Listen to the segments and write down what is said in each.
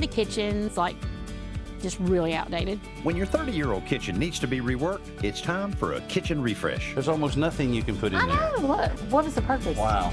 The kitchen's like just really outdated. When your 30-year-old kitchen needs to be reworked, it's time for a kitchen refresh. There's almost nothing you can put in there. I know, look, what is the purpose? Wow.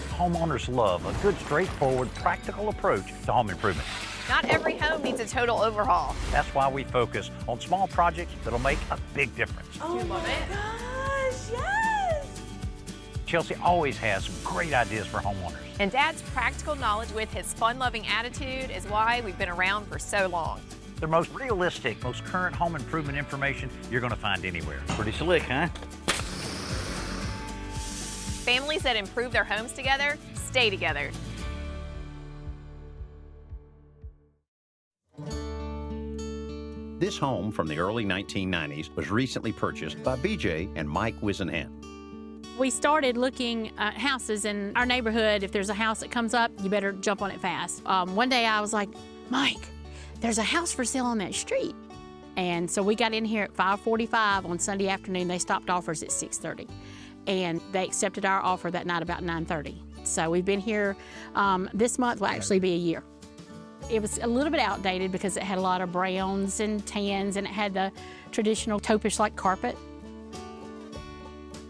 Homeowners love a good, straightforward, practical approach to home improvement. Not every home needs a total overhaul. That's why we focus on small projects that'll make a big difference. Oh my Gosh, yes! Chelsea always has some great ideas for homeowners. And Dad's practical knowledge with his fun-loving attitude is why we've been around for so long. The most realistic, most current home improvement information you're going to find anywhere. Pretty slick, huh? Families that improve their homes together stay together. This home from the early 1990s was recently purchased by BJ and Mike Wisenhant. We started looking at houses in our neighborhood. If there's a house that comes up, you better jump on it fast. One day I was like, Mike, there's a house for sale on that street. And so we got in here at 5:45 on Sunday afternoon. They stopped offers at 6:30. And they accepted our offer that night about 9:30. So we've been here, this month will actually be a year. It was a little bit outdated because it had a lot of browns and tans, and it had the traditional taupe-like carpet.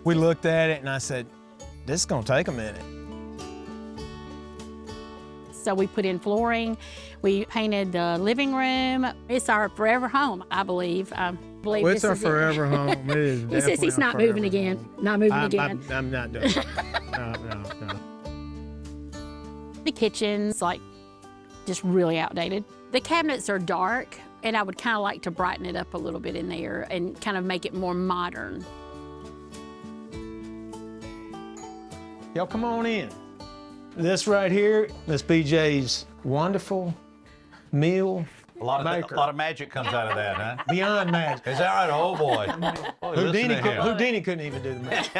We looked at it and I said, this is gonna take a minute. So we put in flooring, we painted the living room. It's our forever home, I believe. Well, it's our forever home. It is He says definitely he's our not forever moving again, home. not moving again. I'm not doing it. No. The kitchen's like just really outdated. The cabinets are dark, and I would kind of like to brighten it up a little bit in there and kind of make it more modern. Y'all come on in. This right here, Miss BJ's wonderful meal A lot maker. of magic comes out of that, huh? Beyond magic. Is that right? Oh, boy. Houdini couldn't even do the magic.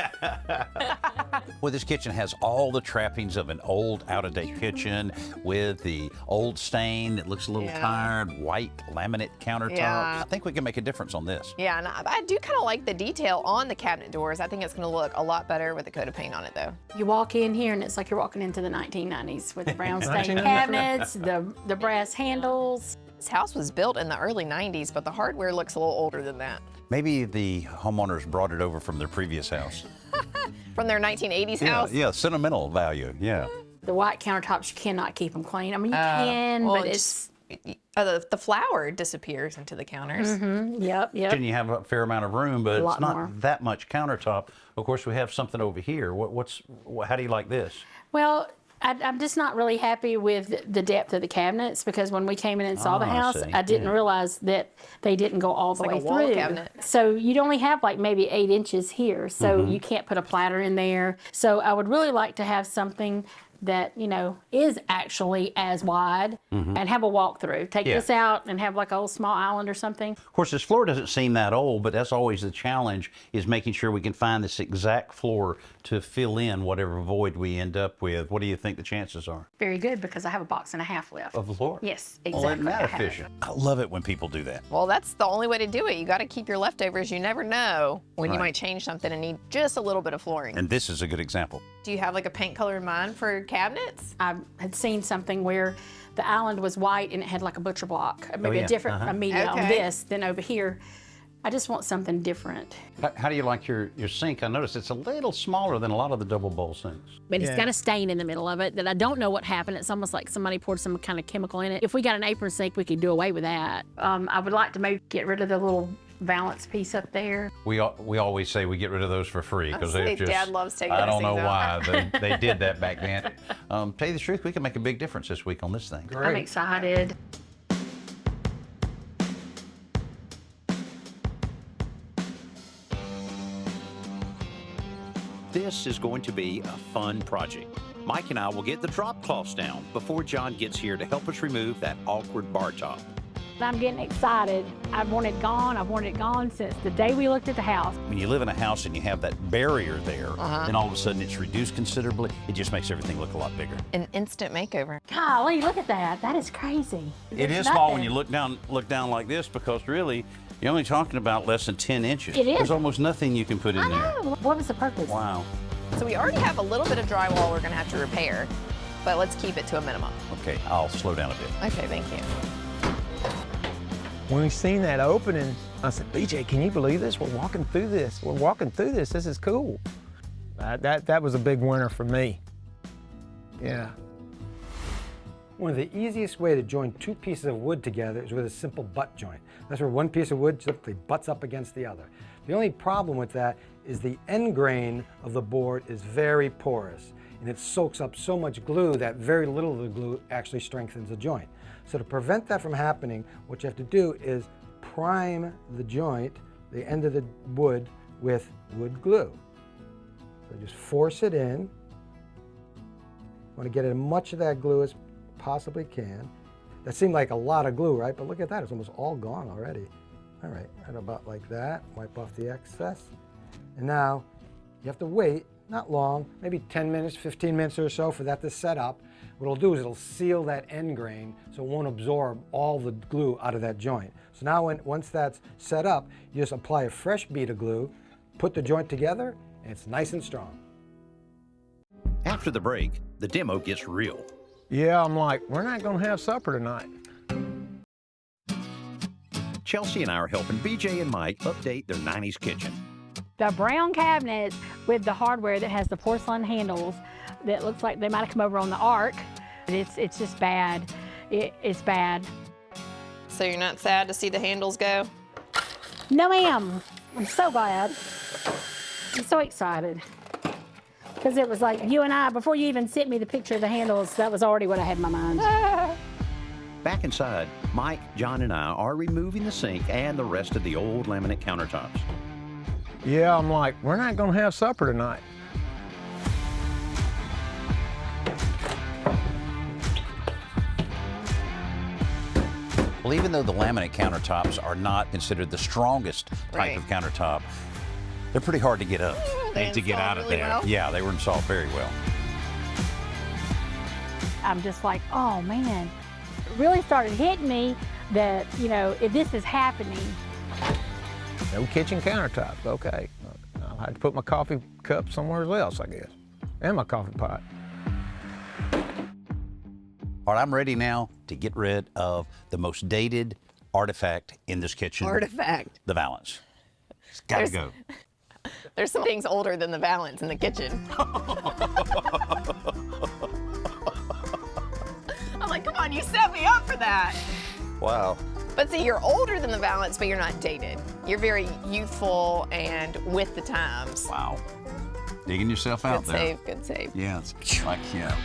Well, this kitchen has all the trappings of an old, out-of-date kitchen with the old stain that looks a little tired, white laminate countertop. Yeah. I think we can make a difference on this. Yeah, and I do kind of like the detail on the cabinet doors. I think it's going to look a lot better with a coat of paint on it, though. You walk in here, and it's like you're walking into the 1990s with the brown stained cabinets, the brass handles. This house was built in the early 90s, but the hardware looks a little older than that. Maybe the homeowners brought it over from their previous house. From their 1980s house? Yeah, sentimental value, yeah. The white countertops, you cannot keep them clean. I mean, you can, well, but it's... the flour disappears into the counters. Yep. And you have a fair amount of room, but it's not more. that much countertop. Of course, we have something over here. How do you like this? Well, I'm just not really happy with the depth of the cabinets, because when we came in and saw the I house, see. I didn't realize that they didn't go all the like way a wall through. cabinet. So you'd only have like maybe 8 inches here, so you can't put a platter in there. So I would really like to have something that, you know, is actually as wide and have a walkthrough. Take this out and have like a little small island or something. Of course, this floor doesn't seem that old, but that's always the challenge, is making sure we can find this exact floor to fill in whatever void we end up with. What do you think the chances are? Very good, because I have a box and a half left. Of the floor? Yes, Well, exactly. isn't that I have it. efficient? I love it when people do that. Well, that's the only way to do it. You got to keep your leftovers. You never know when you Right. might change something and need just a little bit of flooring. And this is a good example. Do you have like a paint color in mind for cabinets? I had seen something where the island was white and it had like a butcher block, maybe yeah. a different a medium on Okay. this than over here. I just want something different. How do you like your sink? I noticed it's a little smaller than a lot of the double bowl sinks. But it's Yeah. got a stain in the middle of it that I don't know what happened. It's almost like somebody poured some kind of chemical in it. If we got an apron sink, we could do away with that. I would like to maybe get rid of the little valance piece up there. We always say we get rid of those for free because they're just. Dad loves taking I those don't know things why out. they did that back then. Tell you the truth, we can make a big difference this week on this thing. I'm excited. This is going to be a fun project. Mike and I will get the drop cloths down before John gets here to help us remove that awkward bar top. I'm getting excited. I've wanted it gone since the day we looked at the house. When you live in a house and you have that barrier there, then all of a sudden it's reduced considerably. It just makes everything look a lot bigger. An instant makeover. Golly, look at that. That is crazy. It is small when you look down like this, because really you're only talking about less than 10 inches. It is. There's almost nothing you can put in there. What was the purpose? Wow. So we already have a little bit of drywall we're going to have to repair. but let's keep it to a minimum. Okay, I'll slow down a bit. Okay, thank you. When we seen that opening, I said, BJ, can you believe this? We're walking through this. We're walking through this. This is cool. That was a big winner for me. Yeah. One of the easiest way to join two pieces of wood together is with a simple butt joint. That's where one piece of wood simply butts up against the other. The only problem with that is the end grain of the board is very porous, and it soaks up so much glue that very little of the glue actually strengthens the joint. So to prevent that from happening, what you have to do is prime the joint, the end of the wood, with wood glue. So just force it in. You want to get as much of that glue as possibly can. That seemed like a lot of glue, right? But look at that, it's almost all gone already. All right, and about like that, wipe off the excess. And now you have to wait, not long, maybe 10 minutes, 15 minutes or so for that to set up. What it'll do is it'll seal that end grain so it won't absorb all the glue out of that joint. So now once that's set up, you just apply a fresh bead of glue, put the joint together, and it's nice and strong. After the break, the demo gets real. Yeah, I'm like, we're not gonna have supper tonight. Chelsea and I are helping BJ and Mike update their 90s kitchen. The brown cabinet with the hardware that has the porcelain handles that looks like they might have come over on the ark. It's just bad. It's bad. So you're not sad to see the handles go? No, ma'am. I'm so glad. I'm so excited. Because it was like you and I, before you even sent me the picture of the handles, that was already what I had in my mind. Back inside, Mike, John, and I are removing the sink and the rest of the old laminate countertops. Yeah, I'm like, we're not gonna have supper tonight. Well, even though the laminate countertops are not considered the strongest type of countertop, they're pretty hard to get up and to get out of there. Well. Yeah, they were installed very well. I'm just like, oh man. It really started hitting me that, you know, if this is happening. No kitchen countertop, okay. I'll have to put my coffee cup somewhere else, I guess. And my coffee pot. All right, I'm ready now to get rid of the most dated artifact in this kitchen. Artifact. The valance. It's gotta go. There's some things older than the valance in the kitchen. I'm like, come on, you set me up for that. Wow. But see, you're older than the valance, but you're not dated. You're very youthful and with the times. Wow. Digging yourself out Good there. save, good save. Yeah, it's like, yeah.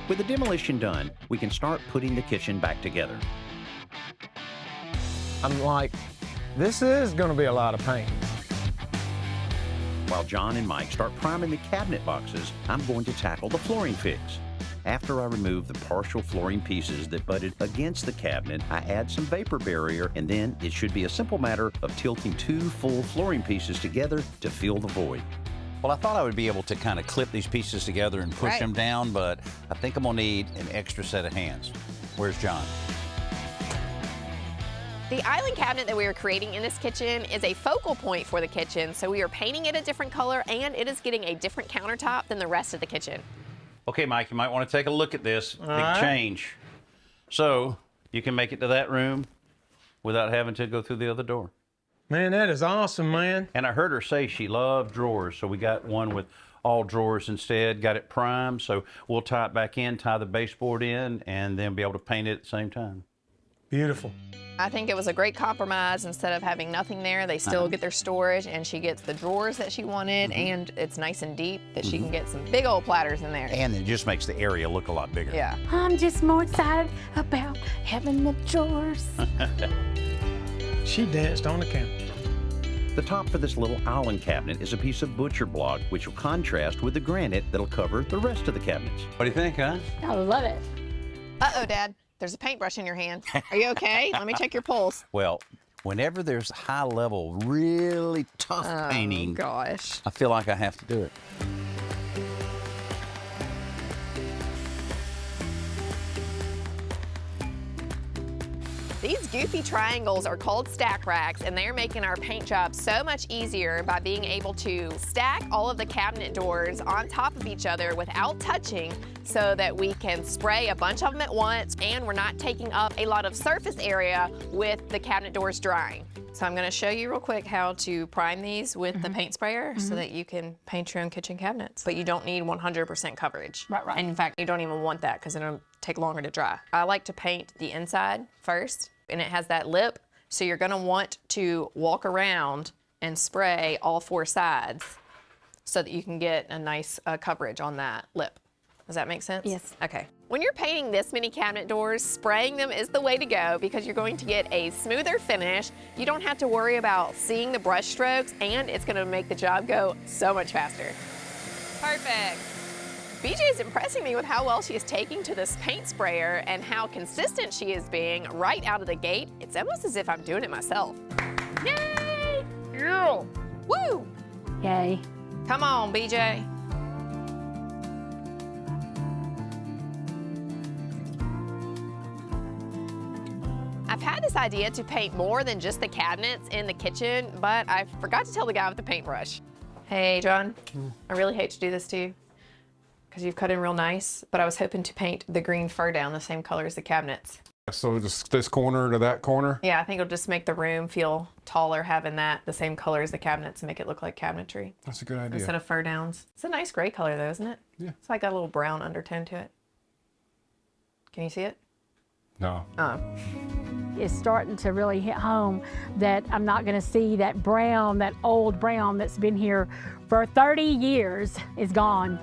With the demolition done, we can start putting the kitchen back together. I'm like, this is gonna be a lot of pain. While John and Mike start priming the cabinet boxes, I'm going to tackle the flooring fix. After I remove the partial flooring pieces that butted against the cabinet, I add some vapor barrier, and then it should be a simple matter of tilting 2 full flooring pieces together to fill the void. Well, I thought I would be able to kind of clip these pieces together and push them down, but I think I'm gonna need an extra set of hands. Where's John? The island cabinet that we are creating in this kitchen is a focal point for the kitchen, so we are painting it a different color and it is getting a different countertop than the rest of the kitchen. Okay, Mike, you might want to take a look at this. Big right. change. So you can make it to that room without having to go through the other door. Man, that is awesome, man. And I heard her say she loved drawers, so we got one with all drawers instead, got it primed, so we'll tie it back in, tie the baseboard in, and then be able to paint it at the same time. Beautiful. I think it was a great compromise. Instead of having nothing there, they still get their storage, and she gets the drawers that she wanted, and it's nice and deep that she can get some big old platters in there. And it just makes the area look a lot bigger. Yeah. I'm just more excited about having the drawers. She danced on the counter. The top for this little island cabinet is a piece of butcher block, which will contrast with the granite that'll cover the rest of the cabinets. What do you think, huh? I love it. Uh-oh, Dad. There's a paintbrush in your hand. Are you okay? Let me check your pulse. Well, whenever there's high level, really tough painting, Oh, gosh. I feel like I have to do it. These goofy triangles are called stack racks, and they're making our paint job so much easier by being able to stack all of the cabinet doors on top of each other without touching, so that we can spray a bunch of them at once and we're not taking up a lot of surface area with the cabinet doors drying. So I'm going to show you real quick how to prime these with the paint sprayer so that you can paint your own kitchen cabinets. But you don't need 100% coverage. Right. And in fact, you don't even want that because it'll take longer to dry. I like to paint the inside first, and it has that lip. So you're going to want to walk around and spray all 4 sides so that you can get a nice coverage on that lip. Does that make sense? Yes. Okay. When you're painting this many cabinet doors, spraying them is the way to go because you're going to get a smoother finish. You don't have to worry about seeing the brush strokes, and it's going to make the job go so much faster. Perfect. BJ is impressing me with how well she is taking to this paint sprayer and how consistent she is being right out of the gate. It's almost as if I'm doing it myself. Yay! Yeah. Woo! Yay. Come on, BJ. I've had this idea to paint more than just the cabinets in the kitchen, but I forgot to tell the guy with the paintbrush. Hey, John, I really hate to do this to you because you've cut in real nice, but I was hoping to paint the green fur down the same color as the cabinets. So just this corner to that corner? Yeah, I think it'll just make the room feel taller having that the same color as the cabinets and make it look like cabinetry. That's a good idea. Instead of fur downs. It's a nice gray color though, isn't it? Yeah. It's like got a little brown undertone to it. Can you see it? No. Oh. It's starting to really hit home that I'm not going to see that brown, that old brown that's been here for 30 years is gone.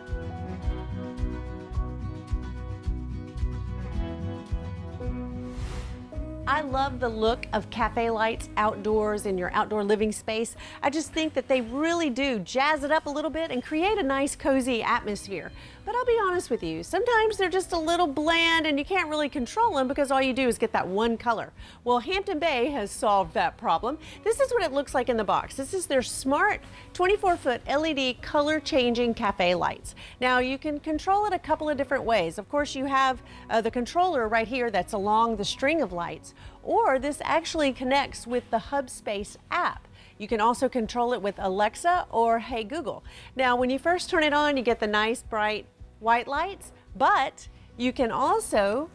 I love the look of cafe lights outdoors in your outdoor living space. I just think that they really do jazz it up a little bit and create a nice cozy atmosphere. But I'll be honest with you, sometimes they're just a little bland and you can't really control them because all you do is get that one color. Well, Hampton Bay has solved that problem. This is what it looks like in the box. This is their smart 24-foot LED color changing cafe lights. Now you can control it a couple of different ways. Of course, you have the controller right here that's along the string of lights, or this actually connects with the Hubspace app. You can also control it with Alexa or Hey Google. Now, when you first turn it on, you get the nice bright white lights, but you can also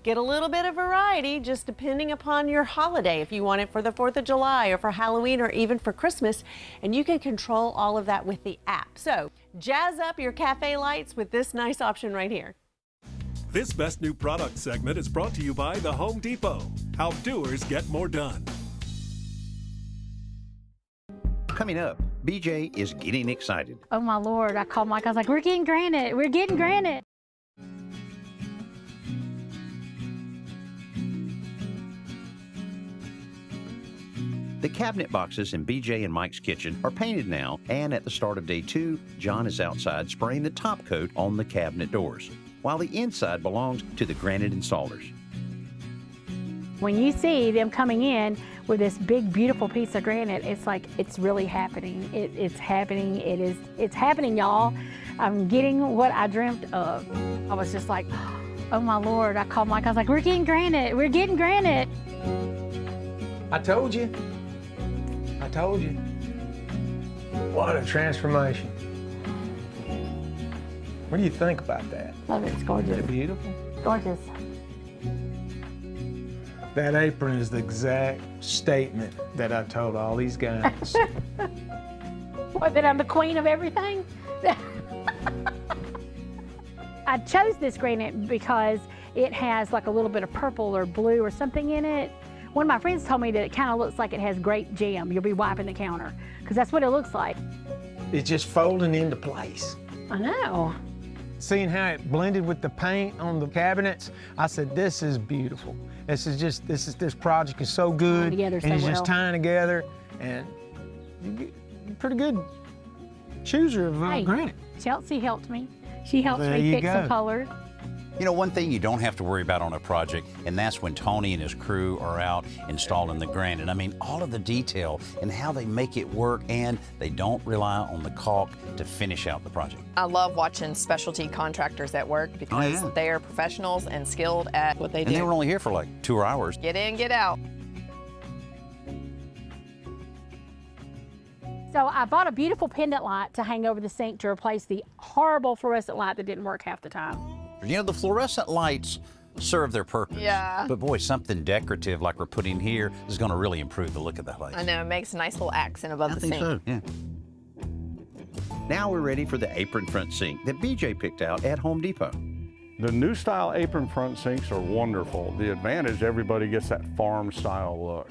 get a little bit of variety just depending upon your holiday, if you want it for the 4th of July or for Halloween or even for Christmas, and you can control all of that with the app. So jazz up your cafe lights with this nice option right here. This Best New Product segment is brought to you by the Home Depot. How doers get more done. Coming up, BJ is getting excited. Oh my Lord, I called Mike, I was like, we're getting granite, we're getting granite. The cabinet boxes in BJ and Mike's kitchen are painted now, and at the start of day 2, John is outside spraying the top coat on the cabinet doors, while the inside belongs to the granite installers. When you see them coming in with this big, beautiful piece of granite, it's like, it's really happening. It's happening. It's happening, y'all. I'm getting what I dreamt of. I was just like, oh my Lord. I called Mike, I was like, we're getting granite. We're getting granite. I told you. I told you. What a transformation. What do you think about that? Love it. It's gorgeous. Isn't it beautiful? Gorgeous. That apron is the exact statement that I told all these guys. What, that I'm the queen of everything? I chose this granite because it has like a little bit of purple or blue or something in it. One of my friends told me that it kind of looks like it has grape jam. You'll be wiping the counter, because that's what it looks like. It's just folding into place. I know. Seeing how it blended with the paint on the cabinets, I said, this is beautiful. This project is so good, Together so and it's well. just tying together, and you're a pretty good chooser of Hey, granite. Chelsea helped me. She helped There me you pick go. some colors. You know, one thing you don't have to worry about on a project, and that's when Tony and his crew are out installing the granite. I mean, all of the detail and how they make it work, and they don't rely on the caulk to finish out the project. I love watching specialty contractors at work because yeah. they are professionals and skilled at what they do. And they were only here for like 2 hours. Get in, get out. So I bought a beautiful pendant light to hang over the sink to replace the horrible fluorescent light that didn't work half the time. You know, the fluorescent lights serve their purpose. Yeah. But boy, something decorative like we're putting here is going to really improve the look of that place. I know, it makes a nice little accent above the sink. So, yeah. Now we're ready for the apron front sink that BJ picked out at Home Depot. The new style apron front sinks are wonderful. The advantage, everybody gets that farm style look.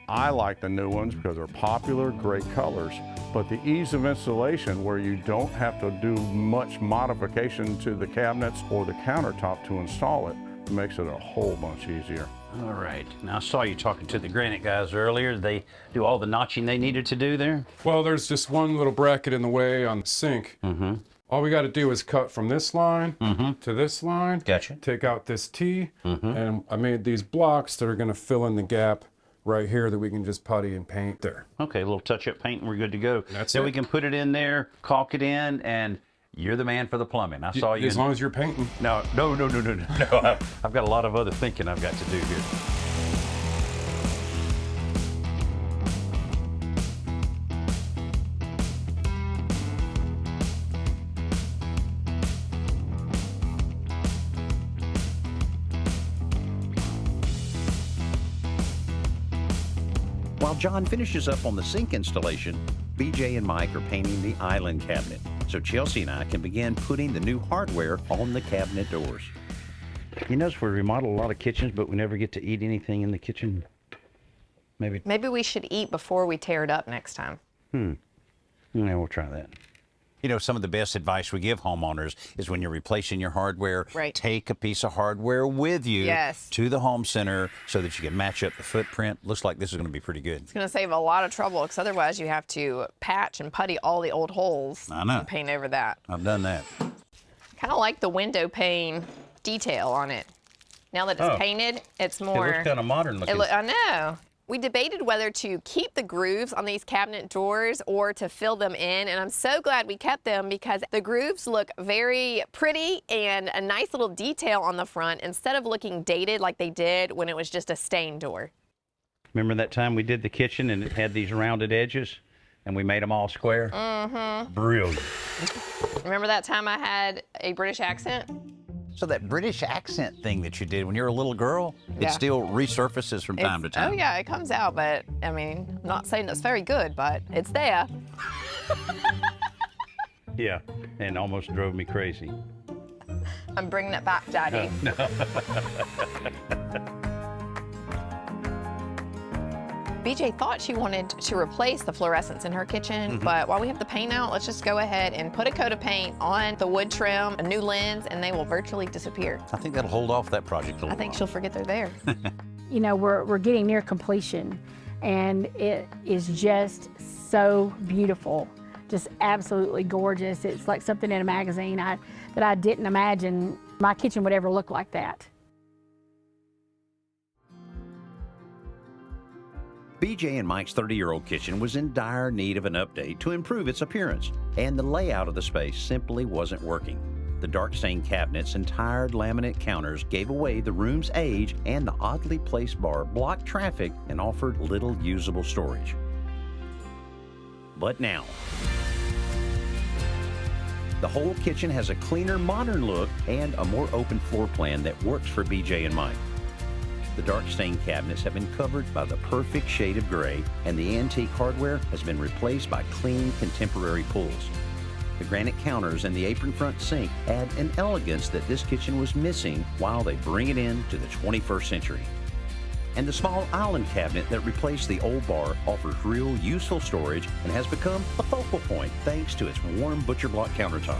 I like the new ones because they're popular, great colors, but the ease of installation where you don't have to do much modification to the cabinets or the countertop to install it makes it a whole bunch easier. All right. Now, I saw you talking to the granite guys earlier. Did they do all the notching they needed to do there? Well, there's just one little bracket in the way on the sink. All we got to do is cut from this line to this line. Gotcha. Take out this T, and I made these blocks that are going to fill in the gap right here that we can just putty and paint there. Okay, a little touch-up paint and we're good to go. That's then it. we can put it in there, caulk it in, and you're the man for the plumbing. I saw you. As long as you're painting. No. I've got a lot of other thinking I've got to do here. While John finishes up on the sink installation, BJ and Mike are painting the island cabinet, so Chelsea and I can begin putting the new hardware on the cabinet doors. You notice we remodel a lot of kitchens, but we never get to eat anything in the kitchen. Maybe we should eat before we tear it up next time. Yeah, we'll try that. You know, some of the best advice we give homeowners is when you're replacing your hardware, take a piece of hardware with you to the home center so that you can match up the footprint. Looks like this is going to be pretty good. It's going to save a lot of trouble because otherwise you have to patch and putty all the old holes. I know. And paint over that. I've done that. Kind of like the window pane detail on it. Now that it's painted, it's more... It looks kind of modern looking. I know. We debated whether to keep the grooves on these cabinet doors or to fill them in, and I'm so glad we kept them because the grooves look very pretty and a nice little detail on the front instead of looking dated like they did when it was just a stained door. Remember that time we did the kitchen and it had these rounded edges and we made them all square? Brilliant. Remember that time I had a British accent? So that British accent thing that you did when you were a little girl, it still resurfaces from time to time. Oh yeah, it comes out, but I mean, I'm not saying it's very good, but it's there. Yeah, and almost drove me crazy. I'm bringing it back, Daddy. No. BJ thought she wanted to replace the fluorescents in her kitchen, but while we have the paint out, let's just go ahead and put a coat of paint on the wood trim, a new lens, and they will virtually disappear. I think that'll hold off that project a little I think while. she'll forget they're there. You know, we're getting near completion, and it is just so beautiful, just absolutely gorgeous. It's like something in a magazine that I didn't imagine my kitchen would ever look like that. BJ and Mike's 30-year-old kitchen was in dire need of an update to improve its appearance, and the layout of the space simply wasn't working. The dark stained cabinets and tired laminate counters gave away the room's age, and the oddly placed bar blocked traffic and offered little usable storage. But now, the whole kitchen has a cleaner, modern look and a more open floor plan that works for BJ and Mike. The dark stained cabinets have been covered by the perfect shade of gray, and the antique hardware has been replaced by clean, contemporary pulls. The granite counters and the apron front sink add an elegance that this kitchen was missing while they bring it into the 21st century. And the small island cabinet that replaced the old bar offers real useful storage and has become a focal point thanks to its warm butcher block countertop.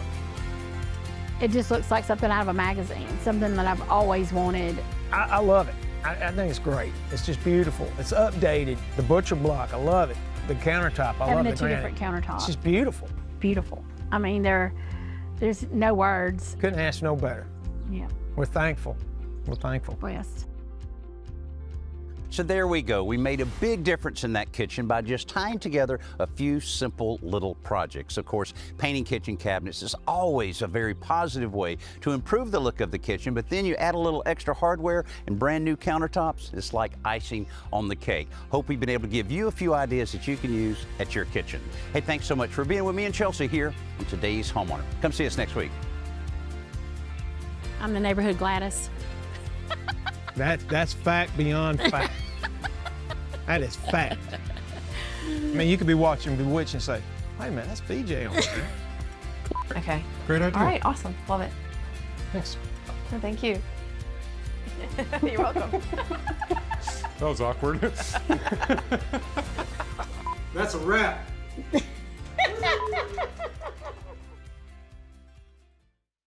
It just looks like something out of a magazine, something that I've always wanted. I love it. I think it's great. It's just beautiful. It's updated. The butcher block, I love it. The countertop, I love Having the the two granite. different countertops. It's just beautiful. Beautiful. I mean, there's no words. Couldn't ask no better. Yeah, We're thankful. We're thankful. blessed. So there we go. We made a big difference in that kitchen by just tying together a few simple little projects. Of course, painting kitchen cabinets is always a very positive way to improve the look of the kitchen, but then you add a little extra hardware and brand new countertops, it's like icing on the cake. Hope we've been able to give you a few ideas that you can use at your kitchen. Hey, thanks so much for being with me and Chelsea here on today's Homeowner. Come see us next week. I'm the neighborhood Gladys. That's fact beyond fact. That is fact. I mean, you could be watching Bewitched and say, wait a minute, that's BJ on there. Okay. Great idea. All right, awesome. Love it. Thanks. Oh, thank you. You're welcome. That was awkward. That's a wrap.